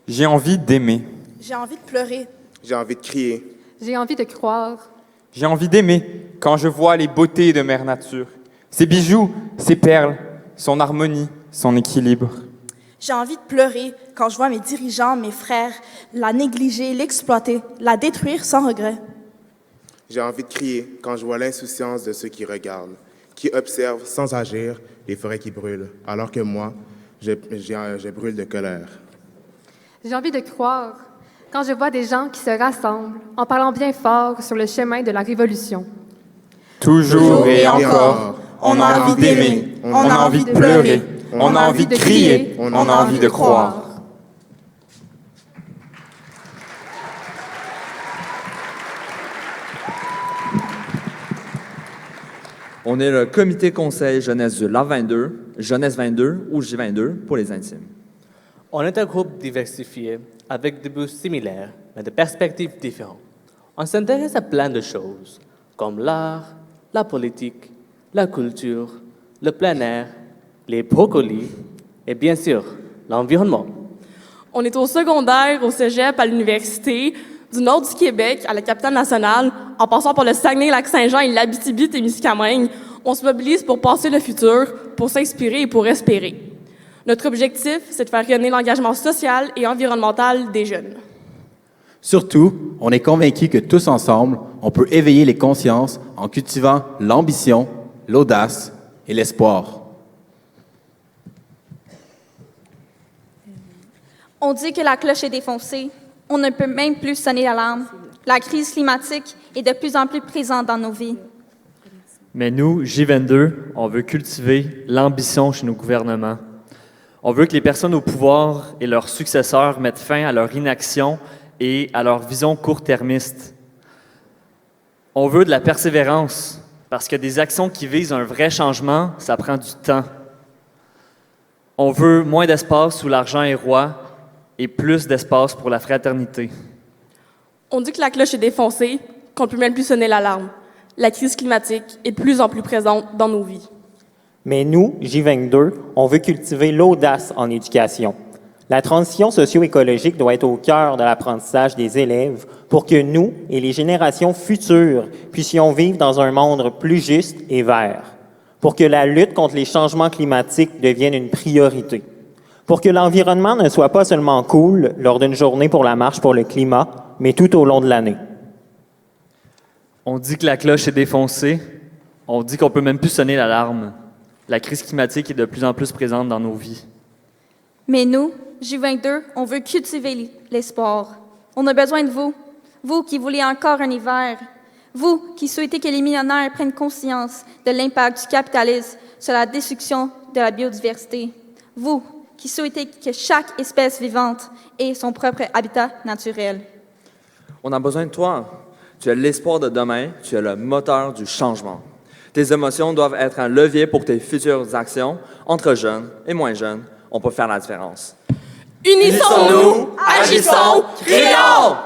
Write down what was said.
J'ai envie d'aimer. J'ai envie de pleurer. J'ai envie de crier. J'ai envie de croire. J'ai envie d'aimer quand je vois les beautés de Mère Nature. Ses bijoux, ses perles, son harmonie, son équilibre. J'ai envie de pleurer quand je vois mes dirigeants, mes frères, la négliger, l'exploiter, la détruire sans regret. J'ai envie de crier quand je vois l'insouciance de ceux qui regardent, qui observent sans agir les forêts qui brûlent, alors que moi, je brûle de colère. J'ai envie de croire quand je vois des gens qui se rassemblent en parlant bien fort sur le chemin de la révolution. Toujours et encore, on a envie d'aimer, on a envie de pleurer, on a envie de crier, on a envie de croire. On est le comité conseil jeunesse du LAV22, Jeunesse 22 ou J22 pour les intimes. On est un groupe diversifié, avec des buts similaires, mais de perspectives différentes. On s'intéresse à plein de choses, comme l'art, la politique, la culture, le plein air, les brocolis et bien sûr, l'environnement. On est au secondaire, au cégep, à l'université, du nord du Québec à la capitale nationale, en passant par le Saguenay-Lac-Saint-Jean et l'Abitibi-Témiscamingue. On se mobilise pour passer le futur, pour s'inspirer et pour espérer. Notre objectif, c'est de faire rayonner l'engagement social et environnemental des jeunes. Surtout, on est convaincus que tous ensemble, on peut éveiller les consciences en cultivant l'ambition, l'audace et l'espoir. On dit que la cloche est défoncée. On ne peut même plus sonner l'alarme. La crise climatique est de plus en plus présente dans nos vies. Mais nous, J22, on veut cultiver l'ambition chez nos gouvernements. On veut que les personnes au pouvoir et leurs successeurs mettent fin à leur inaction et à leur vision court-termiste. On veut de la persévérance, parce que des actions qui visent un vrai changement, ça prend du temps. On veut moins d'espace où l'argent est roi et plus d'espace pour la fraternité. On dit que la cloche est défoncée, qu'on ne peut même plus sonner l'alarme. La crise climatique est de plus en plus présente dans nos vies. Mais nous, J22, on veut cultiver l'audace en éducation. La transition socio-écologique doit être au cœur de l'apprentissage des élèves pour que nous et les générations futures puissions vivre dans un monde plus juste et vert, pour que la lutte contre les changements climatiques devienne une priorité, pour que l'environnement ne soit pas seulement cool lors d'une journée pour la marche pour le climat, mais tout au long de l'année. On dit que la cloche est défoncée. On dit qu'on peut même plus sonner l'alarme. La crise climatique est de plus en plus présente dans nos vies. Mais nous, J22, on veut cultiver l'espoir. On a besoin de vous. Vous qui voulez encore un hiver. Vous qui souhaitez que les millionnaires prennent conscience de l'impact du capitalisme sur la destruction de la biodiversité. Vous qui souhaitez que chaque espèce vivante ait son propre habitat naturel. On a besoin de toi. Tu es l'espoir de demain, tu es le moteur du changement. Tes émotions doivent être un levier pour tes futures actions. Entre jeunes et moins jeunes, on peut faire la différence. Unissons-nous, agissons, crions!